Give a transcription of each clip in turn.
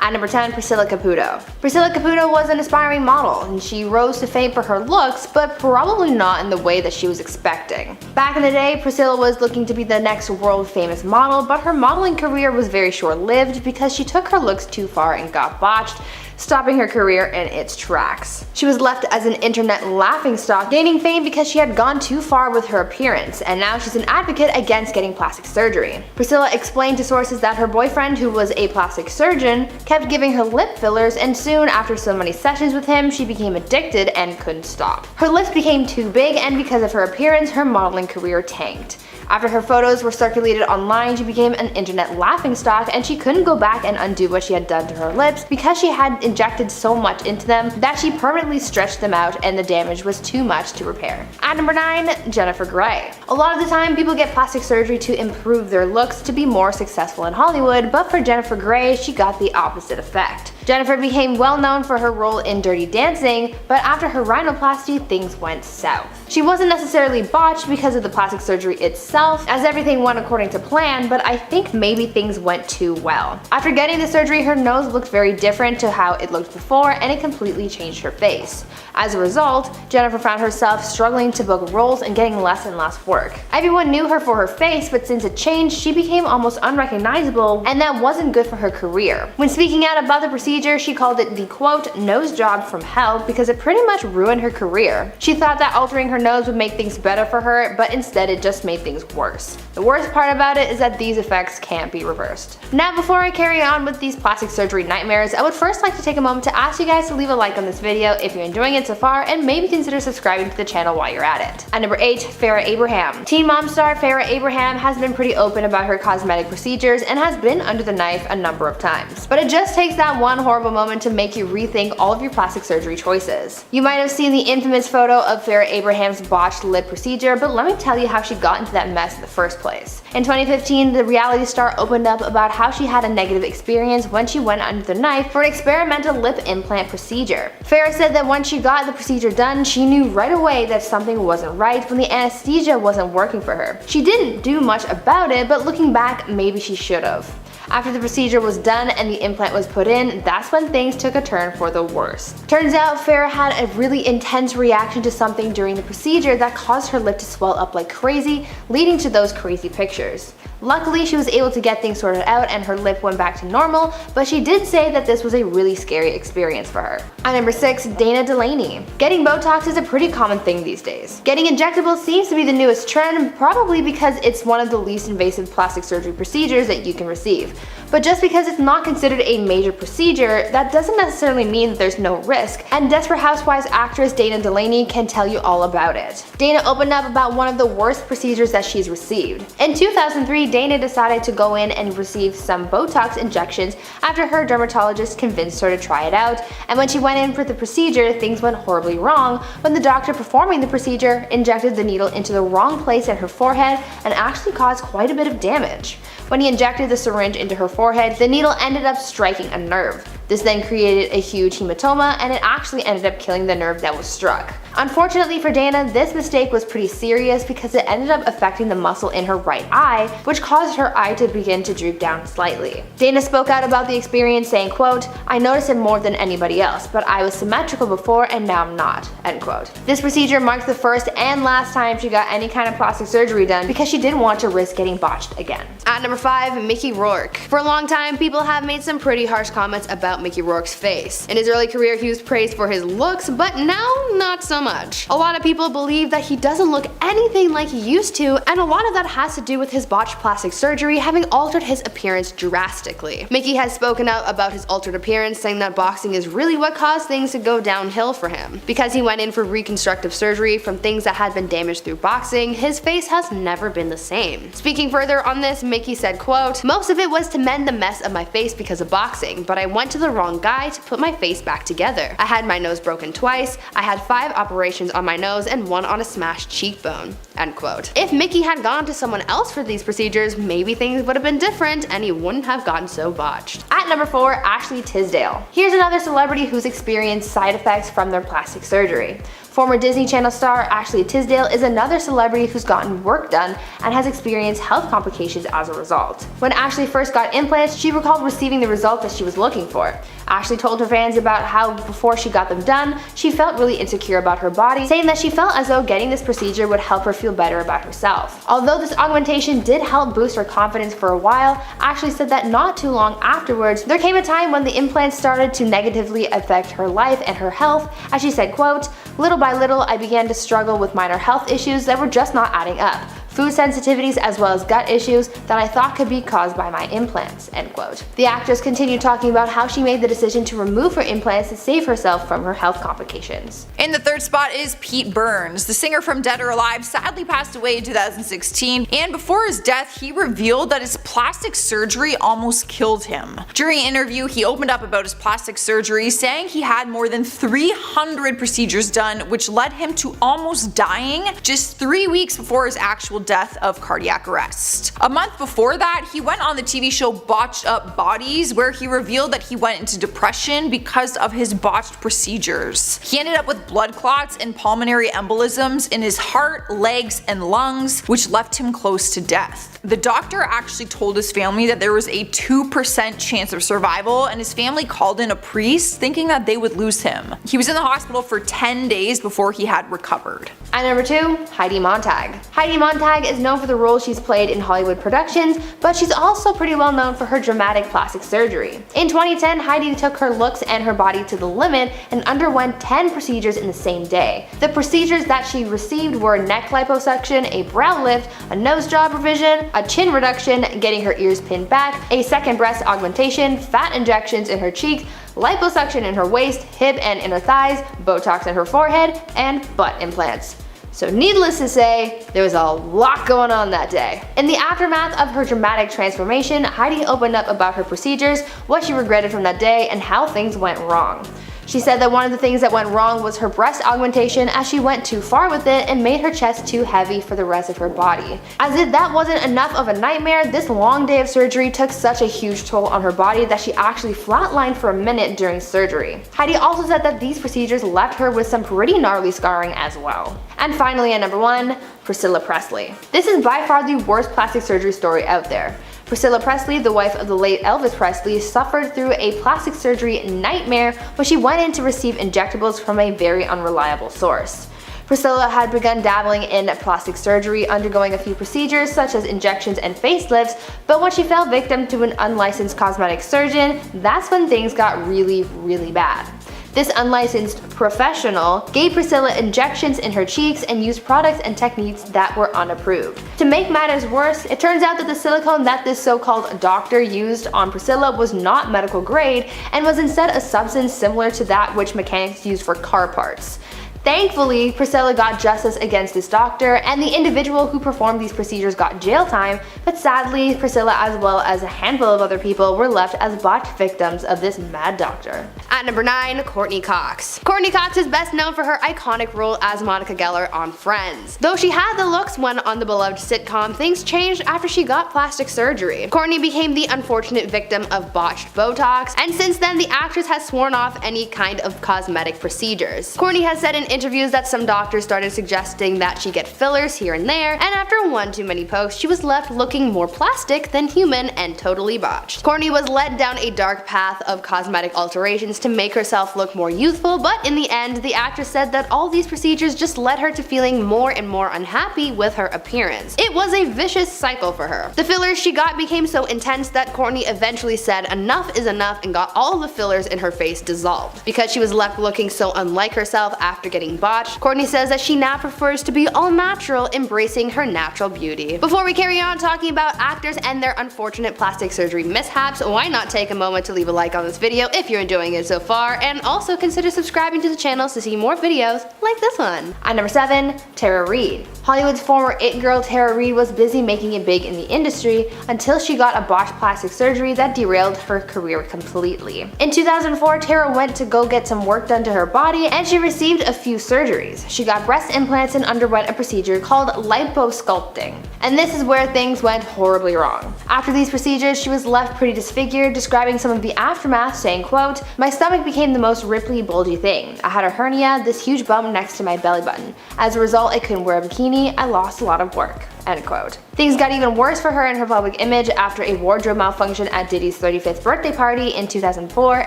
At number 10, Priscilla Caputo. Priscilla Caputo was an aspiring model, and she rose to fame for her looks, but probably not in the way that she was expecting. Back in the day, Priscilla was looking to be the next world famous model, but her modeling career was very short-lived because she took her looks too far and got botched, stopping her career in its tracks. She was left as an internet laughingstock, gaining fame because she had gone too far with her appearance, and now she's an advocate against getting plastic surgery. Priscilla explained to sources that her boyfriend, who was a plastic surgeon, kept giving her lip fillers, and soon after so many sessions with him, she became addicted and couldn't stop. Her lips became too big, and because of her appearance, her modeling career tanked. After her photos were circulated online, she became an internet laughingstock, and she couldn't go back and undo what she had done to her lips because she had injected so much into them that she permanently stretched them out and the damage was too much to repair. At number 9, Jennifer Grey. A lot of the time people get plastic surgery to improve their looks to be more successful in Hollywood, but for Jennifer Grey, she got the opposite effect. Jennifer became well known for her role in Dirty Dancing, but after her rhinoplasty, things went south. She wasn't necessarily botched because of the plastic surgery itself, as everything went according to plan, but I think maybe things went too well. After getting the surgery, her nose looked very different to how it looked before, and it completely changed her face. As a result, Jennifer found herself struggling to book roles and getting less and less work. Everyone knew her for her face, but since it changed, she became almost unrecognizable, and that wasn't good for her career. When speaking out about the procedure, she called it the quote, nose job from hell, because it pretty much ruined her career. She thought that altering her nose would make things better for her, but instead it just made things worse. The worst part about it is that these effects can't be reversed. Now, before I carry on with these plastic surgery nightmares, I would first like to take a moment to ask you guys to leave a like on this video if you're enjoying it so far, and maybe consider subscribing to the channel while you're at it. At number 8, Farrah Abraham. Teen mom star Farrah Abraham has been pretty open about her cosmetic procedures and has been under the knife a number of times. But it just takes that one horrible moment to make you rethink all of your plastic surgery choices. You might have seen the infamous photo of Farrah Abraham's botched lip procedure, but let me tell you how she got into that mess in the first place. In 2015, the reality star opened up about how she had a negative experience when she went under the knife for an experimental lip implant procedure. Farrah said that when she got the procedure done, she knew right away that something wasn't right when the anesthesia wasn't working for her. She didn't do much about it, but looking back, maybe she should have. After the procedure was done and the implant was put in, that's when things took a turn for the worse. Turns out Farrah had a really intense reaction to something during the procedure that caused her lip to swell up like crazy, leading to those crazy pictures. Luckily, she was able to get things sorted out and her lip went back to normal, but she did say that this was a really scary experience for her. At number 6, Dana Delany. Getting Botox is a pretty common thing these days. Getting injectables seems to be the newest trend, probably because it's one of the least invasive plastic surgery procedures that you can receive. But just because it's not considered a major procedure, that doesn't necessarily mean that there's no risk, and Desperate Housewives actress Dana Delany can tell you all about it. Dana opened up about one of the worst procedures that she's received. In 2003, Dana decided to go in and receive some Botox injections after her dermatologist convinced her to try it out, and when she went in for the procedure, things went horribly wrong when the doctor performing the procedure injected the needle into the wrong place in her forehead and actually caused quite a bit of damage. When he injected the syringe into her forehead, the needle ended up striking a nerve. This then created a huge hematoma, and it actually ended up killing the nerve that was struck. Unfortunately for Dana, this mistake was pretty serious because it ended up affecting the muscle in her right eye, which caused her eye to begin to droop down slightly. Dana spoke out about the experience saying, quote, "I noticed it more than anybody else, but I was symmetrical before and now I'm not," end quote. This procedure marked the first and last time she got any kind of plastic surgery done because she didn't want to risk getting botched again. At number 5, Mickey Rourke. For a long time, people have made some pretty harsh comments about Mickey Rourke's face. In his early career, he was praised for his looks, but now not so much. A lot of people believe that he doesn't look anything like he used to, and a lot of that has to do with his botched plastic surgery having altered his appearance drastically. Mickey has spoken out about his altered appearance, saying that boxing is really what caused things to go downhill for him. Because he went in for reconstructive surgery from things that had been damaged through boxing, his face has never been the same. Speaking further on this, Mickey said, quote, "Most of it was to mend the mess of my face because of boxing, but I went to the wrong guy to put my face back together. I had my nose broken twice, I had 5 operations on my nose and 1 on a smashed cheekbone," end quote. If Mickey had gone to someone else for these procedures, maybe things would have been different and he wouldn't have gotten so botched. At number 4, Ashley Tisdale. Here's another celebrity who's experienced side effects from their plastic surgery. Former Disney Channel star Ashley Tisdale is another celebrity who's gotten work done and has experienced health complications as a result. When Ashley first got implants, she recalled receiving the result that she was looking for. Ashley told her fans about how before she got them done, she felt really insecure about her body, saying that she felt as though getting this procedure would help her feel better about herself. Although this augmentation did help boost her confidence for a while, Ashley said that not too long afterwards, there came a time when the implants started to negatively affect her life and her health, as she said, quote, "Little by little, I began to struggle with minor health issues that were just not adding up. Food sensitivities as well as gut issues that I thought could be caused by my implants," end quote. The actress continued talking about how she made the decision to remove her implants to save herself from her health complications. In the third spot is Pete Burns. The singer from Dead or Alive sadly passed away in 2016, and before his death he revealed that his plastic surgery almost killed him. During an interview he opened up about his plastic surgery, saying he had more than 300 procedures done, which led him to almost dying just 3 weeks before his actual death of cardiac arrest. A month before that, he went on the TV show Botched Up Bodies, where he revealed that he went into depression because of his botched procedures. He ended up with blood clots and pulmonary embolisms in his heart, legs, and lungs, which left him close to death. The doctor actually told his family that there was a 2% chance of survival, and his family called in a priest thinking that they would lose him. He was in the hospital for 10 days before he had recovered. At number 2, Heidi Montag. Heidi Montag is known for the roles she's played in Hollywood productions, but she's also pretty well known for her dramatic plastic surgery. In 2010, Heidi took her looks and her body to the limit and underwent 10 procedures in the same day. The procedures that she received were neck liposuction, a brow lift, a nose job revision, a chin reduction, getting her ears pinned back, a second breast augmentation, fat injections in her cheeks, liposuction in her waist, hip and inner thighs, Botox in her forehead, and butt implants. So needless to say, there was a lot going on that day. In the aftermath of her dramatic transformation, Heidi opened up about her procedures, what she regretted from that day, and how things went wrong. She said that one of the things that went wrong was her breast augmentation, as she went too far with it and made her chest too heavy for the rest of her body. As if that wasn't enough of a nightmare, this long day of surgery took such a huge toll on her body that she actually flatlined for a minute during surgery. Heidi also said that these procedures left her with some pretty gnarly scarring as well. And finally at number 1, Priscilla Presley. This is by far the worst plastic surgery story out there. Priscilla Presley, the wife of the late Elvis Presley, suffered through a plastic surgery nightmare when she went in to receive injectables from a very unreliable source. Priscilla had begun dabbling in plastic surgery, undergoing a few procedures such as injections and facelifts, but when she fell victim to an unlicensed cosmetic surgeon, that's when things got really bad. This unlicensed professional gave Priscilla injections in her cheeks and used products and techniques that were unapproved. To make matters worse, it turns out that the silicone that this so-called doctor used on Priscilla was not medical grade and was instead a substance similar to that which mechanics use for car parts. Thankfully, Priscilla got justice against this doctor, and the individual who performed these procedures got jail time, but sadly, Priscilla as well as a handful of other people were left as botched victims of this mad doctor. At number 9, Courteney Cox. Courteney Cox is best known for her iconic role as Monica Geller on Friends. Though she had the looks when on the beloved sitcom, things changed after she got plastic surgery. Courteney became the unfortunate victim of botched Botox, and since then the actress has sworn off any kind of cosmetic procedures. Courteney has said in interviews that some doctors started suggesting that she get fillers here and there, and after one too many posts, she was left looking more plastic than human and totally botched. Courteney was led down a dark path of cosmetic alterations to make herself look more youthful, but in the end, the actress said that all these procedures just led her to feeling more and more unhappy with her appearance. It was a vicious cycle for her. The fillers she got became so intense that Courteney eventually said enough is enough and got all the fillers in her face dissolved. Because she was left looking so unlike herself after getting botched, Courteney says that she now prefers to be all natural, embracing her natural beauty. Before we carry on talking about actors and their unfortunate plastic surgery mishaps, why not take a moment to leave a like on this video if you're enjoying it so far, and also consider subscribing to the channel to see more videos like this one. At number 7, Tara Reid. Hollywood's former it girl Tara Reid was busy making it big in the industry until she got a botched plastic surgery that derailed her career completely. In 2004, Tara went to go get some work done to her body, and she received a few few surgeries. She got breast implants and underwent a procedure called liposculpting. And this is where things went horribly wrong. After these procedures, she was left pretty disfigured, describing some of the aftermath, saying, quote, "My stomach became the most ripply, bulgy thing. I had a hernia, this huge bump next to my belly button. As a result, I couldn't wear a bikini. I lost a lot of work." End quote. Things got even worse for her in her public image after a wardrobe malfunction at Diddy's 35th birthday party in 2004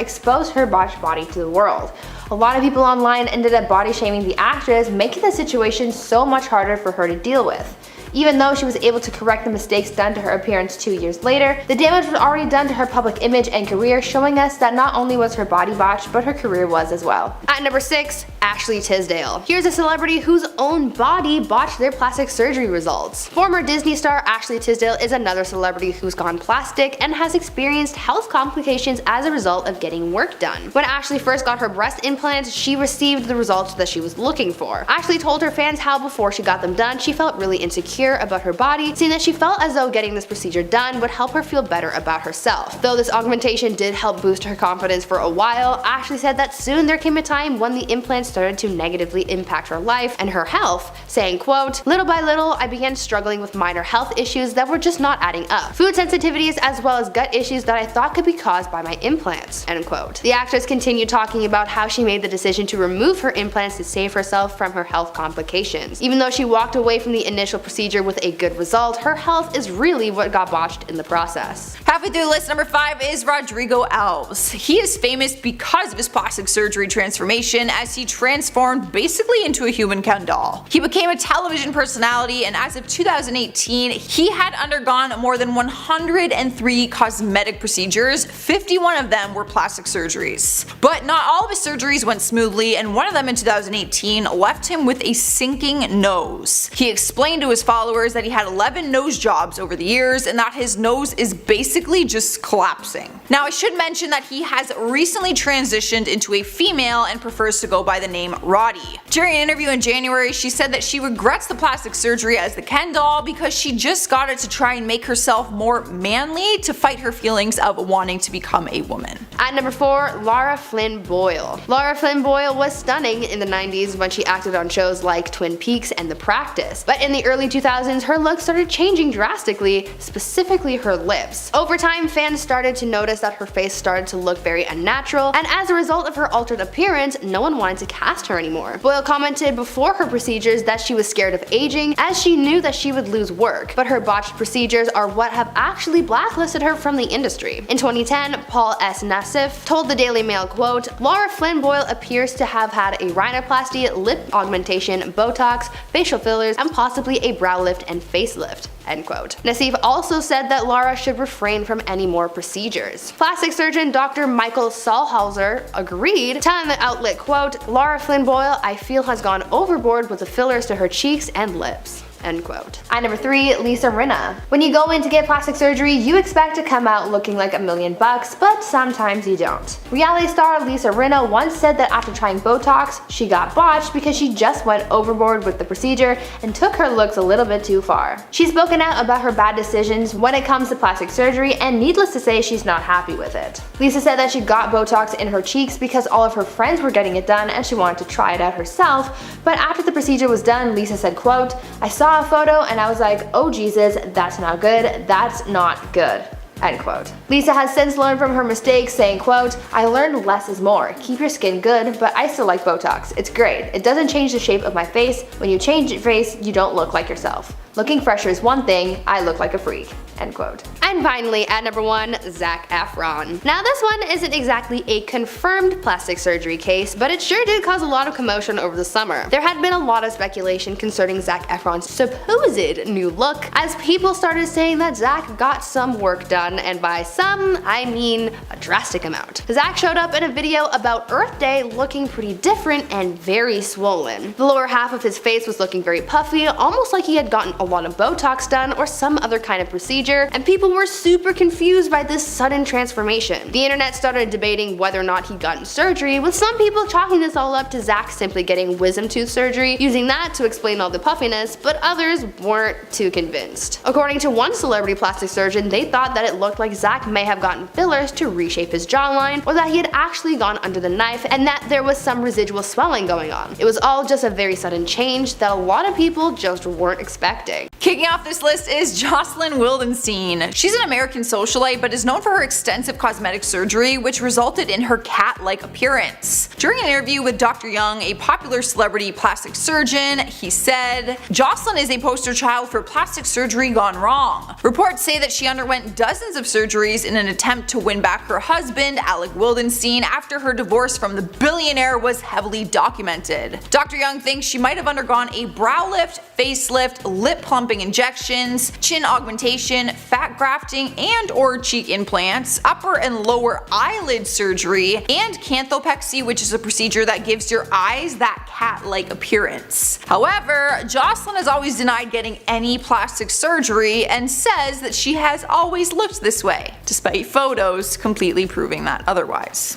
exposed her botched body to the world. A lot of people online ended up body shaming the actress, making the situation so much harder for her to deal with. Even though she was able to correct the mistakes done to her appearance 2 years later, the damage was already done to her public image and career, showing us that not only was her body botched, but her career was as well. At number 6, Ashley Tisdale. Here's a celebrity whose own body botched their plastic surgery results. Former Disney star Ashley Tisdale is another celebrity who's gone plastic and has experienced health complications as a result of getting work done. When Ashley first got her breast implants, she received the results that she was looking for. Ashley told her fans how before she got them done, she felt really insecure about her body, saying that she felt as though getting this procedure done would help her feel better about herself. Though this augmentation did help boost her confidence for a while, Ashley said that soon there came a time when the implants started to negatively impact her life and her health, saying, quote, "Little by little, I began struggling with minor health issues that were just not adding up. Food sensitivities as well as gut issues that I thought could be caused by my implants." End quote. The actress continued talking about how she made the decision to remove her implants to save herself from her health complications. Even though she walked away from the initial procedure with a good result, her health is really what got botched in the process. Halfway through list number 5 is Rodrigo Alves. He is famous because of his plastic surgery transformation, as he transformed basically into a human Ken doll. He became a television personality, and as of 2018, he had undergone more than 103 cosmetic procedures. 51 of them were plastic surgeries. But not all of his surgeries went smoothly, and one of them in 2018 left him with a sinking nose. He explained to his followers that he had 11 nose jobs over the years and that his nose is basically just collapsing. Now, I should mention that he has recently transitioned into a female and prefers to go by the name Roddy. During an interview in January, she said that she regrets the plastic surgery as the Ken doll because she just got it to try and make herself more manly to fight her feelings of wanting to become a woman. At number 4, Lara Flynn Boyle. Lara Flynn Boyle was stunning in the 90s when she acted on shows like Twin Peaks and The Practice, but in the early 2000s her look started changing drastically, specifically her lips. Over time, fans started to notice that her face started to look very unnatural, and as a result of her altered appearance, no one wanted to cast her anymore. Boyle commented before her procedures that she was scared of aging, as she knew that she would lose work, but her botched procedures are what have actually blacklisted her from the industry. In 2010, Paul S. Nassif told the Daily Mail, quote, "Lara Flynn Boyle appears to have had a rhinoplasty, lip augmentation, Botox, facial fillers, and possibly a brow lift and facelift." End quote. Nassif also said that Lara should refrain from any more procedures. Plastic surgeon Dr. Michael Saulhauser agreed, telling the outlet, quote, "Lara Flynn Boyle, I feel, has gone overboard with the fillers to her cheeks and lips." End quote. At number 3, Lisa Rinna. When you go in to get plastic surgery, you expect to come out looking like $1,000,000, but sometimes you don't. Reality star Lisa Rinna once said that after trying Botox, she got botched because she just went overboard with the procedure and took her looks a little bit too far. She's spoken out about her bad decisions when it comes to plastic surgery, and needless to say, she's not happy with it. Lisa said that she got Botox in her cheeks because all of her friends were getting it done and she wanted to try it out herself, but after the procedure was done, Lisa said, quote, "I saw a photo and I was like, oh Jesus, that's not good, that's not good." End quote. Lisa has since learned from her mistakes, saying, quote, "I learned less is more. Keep your skin good, but I still like Botox. It's great. It doesn't change the shape of my face. When you change your face, you don't look like yourself. Looking fresher is one thing, I look like a freak." End quote. And finally, at number 1, Zac Efron. Now this one isn't exactly a confirmed plastic surgery case, but it sure did cause a lot of commotion over the summer. There had been a lot of speculation concerning Zac Efron's supposed new look, as people started saying that Zac got some work done, and by some, I mean a drastic amount. Zac showed up in a video about Earth Day looking pretty different and very swollen. The lower half of his face was looking very puffy, almost like he had gotten a lot of Botox done or some other kind of procedure, and people were super confused by this sudden transformation. The internet started debating whether or not he'd gotten surgery, with some people chalking this all up to Zack simply getting wisdom tooth surgery, using that to explain all the puffiness, but others weren't too convinced. According to one celebrity plastic surgeon, they thought that it looked like Zack may have gotten fillers to reshape his jawline, or that he had actually gone under the knife and that there was some residual swelling going on. It was all just a very sudden change that a lot of people just weren't expecting. Kicking off this list is Jocelyn Wildenstein. She's an American socialite but is known for her extensive cosmetic surgery, which resulted in her cat-like appearance. During an interview with Dr. Young, a popular celebrity plastic surgeon, he said, "Jocelyn is a poster child for plastic surgery gone wrong. Reports say that she underwent dozens of surgeries in an attempt to win back her husband, Alec Wildenstein, after her divorce from the billionaire was heavily documented." Dr. Young thinks she might have undergone a brow lift, facelift, lip plumping injections, chin augmentation, fat grafting and or cheek implants, upper and lower eyelid surgery, and canthopexy, which is a procedure that gives your eyes that cat-like appearance. However, Jocelyn has always denied getting any plastic surgery and says that she has always looked this way, despite photos completely proving that otherwise.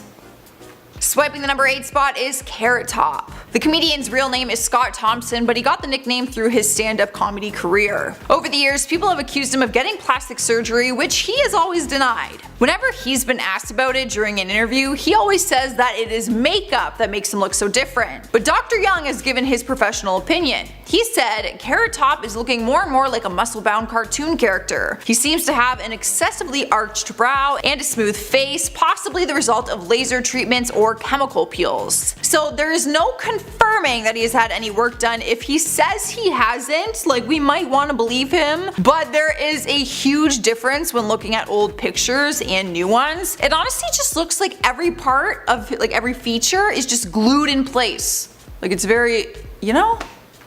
Swiping the number 8 spot is Carrot Top. The comedian's real name is Scott Thompson, but he got the nickname through his stand-up comedy career. Over the years, people have accused him of getting plastic surgery, which he has always denied. Whenever he's been asked about it during an interview, he always says that it is makeup that makes him look so different. But Dr. Young has given his professional opinion. He said, "Carrot Top is looking more and more like a muscle-bound cartoon character. He seems to have an excessively arched brow and a smooth face, possibly the result of laser treatments or chemical peels." So there is no confirming that he has had any work done. If he says he hasn't, like, we might want to believe him, but there is a huge difference when looking at old pictures and new ones. It honestly just looks like every part of, like, every feature is just glued in place. Like, it's very, you know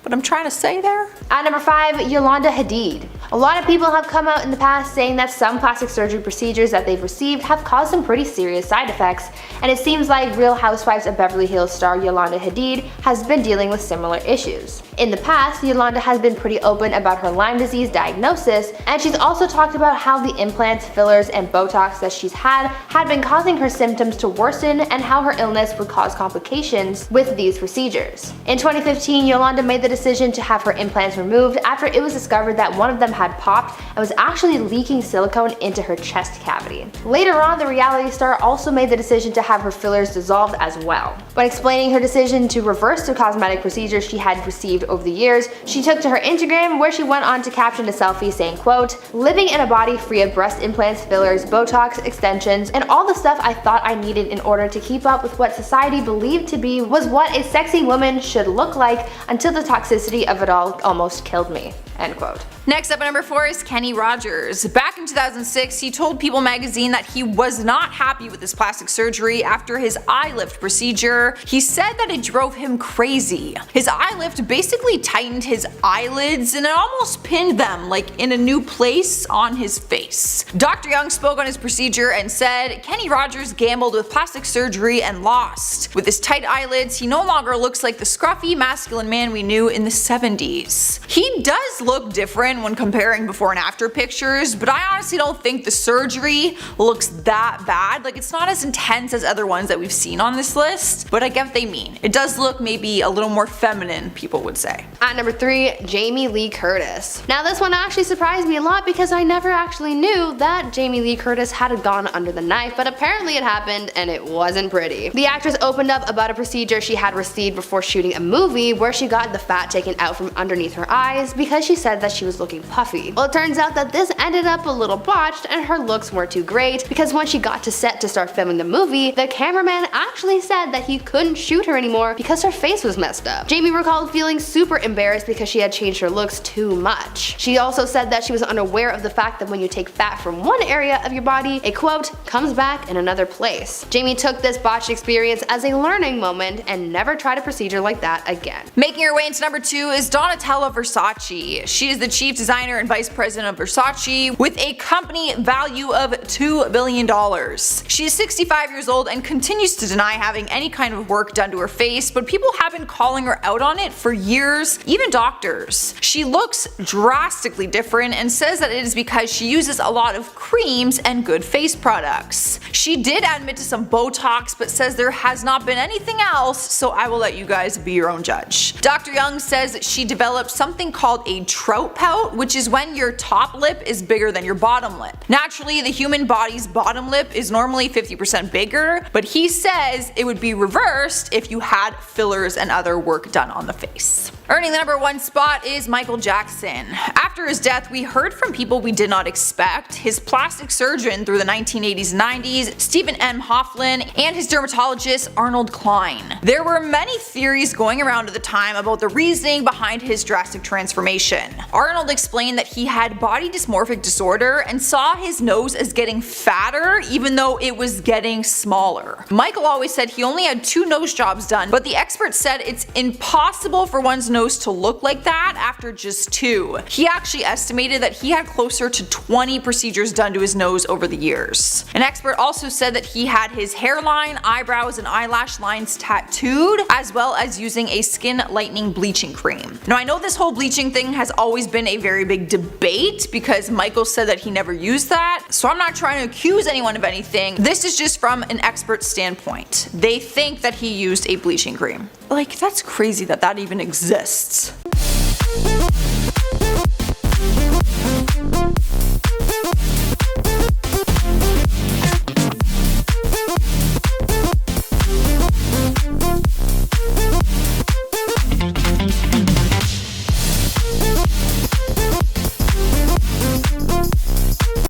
what I'm trying to say there? At number 5, Yolanda Hadid. A lot of people have come out in the past saying that some plastic surgery procedures that they've received have caused some pretty serious side effects, and it seems like Real Housewives of Beverly Hills star Yolanda Hadid has been dealing with similar issues. In the past, Yolanda has been pretty open about her Lyme disease diagnosis, and she's also talked about how the implants, fillers, and Botox that she's had been causing her symptoms to worsen and how her illness would cause complications with these procedures. In 2015, Yolanda made the decision to have her implants removed after it was discovered that one of them had popped and was actually leaking silicone into her chest cavity. Later on, the reality star also made the decision to have her fillers dissolved as well. When explaining her decision to reverse the cosmetic procedures she had received over the years, she took to her Instagram, where she went on to caption a selfie saying, quote, "Living in a body free of breast implants, fillers, Botox, extensions, and all the stuff I thought I needed in order to keep up with what society believed to be was what a sexy woman should look like until the toxicity of it all almost killed me." End quote. Next up at number 4 is Kenny Rogers. Back in 2006, he told People magazine that he was not happy with his plastic surgery after his eye lift procedure. He said that it drove him crazy. His eye lift basically tightened his eyelids and it almost pinned them, like, in a new place on his face. Dr. Young spoke on his procedure and said, "Kenny Rogers gambled with plastic surgery and lost. With his tight eyelids, he no longer looks like the scruffy, masculine man we knew in the 70s. He does look different when comparing before and after pictures, but I honestly don't think the surgery looks that bad. Like, it's not as intense as other ones that we've seen on this list, but I get what they mean. It does look maybe a little more feminine, people would say." At number 3, Jamie Lee Curtis. Now this one actually surprised me a lot because I never actually knew that Jamie Lee Curtis had gone under the knife, but apparently it happened and it wasn't pretty. The actress opened up about a procedure she had received before shooting a movie where she got the fat taken out from underneath her eyes because she said that she was looking puffy. Well, it turns out that this ended up a little botched and her looks weren't too great because when she got to set to start filming the movie, the cameraman actually said that he couldn't shoot her anymore because her face was messed up. Jamie recalled feeling super embarrassed because she had changed her looks too much. She also said that she was unaware of the fact that when you take fat from one area of your body, it, quote, comes back in another place. Jamie took this botched experience as a learning moment and never tried a procedure like that again. Making her way into number 2 is Donatella Versace. Presley. She is the chief designer and vice president of Versace with a company value of $2 billion. She is 65 years old and continues to deny having any kind of work done to her face, but people have been calling her out on it for years, even doctors. She looks drastically different and says that it is because she uses a lot of creams and good face products. She did admit to some Botox but says there has not been anything else, so I will let you guys be your own judge. Dr. Young says that she developed something called a trout pout, which is when your top lip is bigger than your bottom lip. Naturally, the human body's bottom lip is normally 50% bigger, but he says it would be reversed if you had fillers and other work done on the face. Earning the #1 spot is Michael Jackson. After his death, we heard from people we did not expect: his plastic surgeon through the 1980s and 90s, Stephen M. Hoffman, and his dermatologist Arnold Klein. There were many theories going around at the time about the reasoning behind his drastic transformation. Arnold explained that he had body dysmorphic disorder and saw his nose as getting fatter even though it was getting smaller. Michael always said he only had 2 nose jobs done, but the experts said it's impossible for one's nose to look like that after just 2. He actually estimated that he had closer to 20 procedures done to his nose over the years. An expert also said that he had his hairline, eyebrows, and eyelash lines tattooed, as well as using a skin lightening bleaching cream. Now, I know this whole bleaching thing has always been a very big debate because Michael said that he never used that, so I'm not trying to accuse anyone of anything. This is just from an expert standpoint. They think that he used a bleaching cream. Like, that's crazy that that even exists.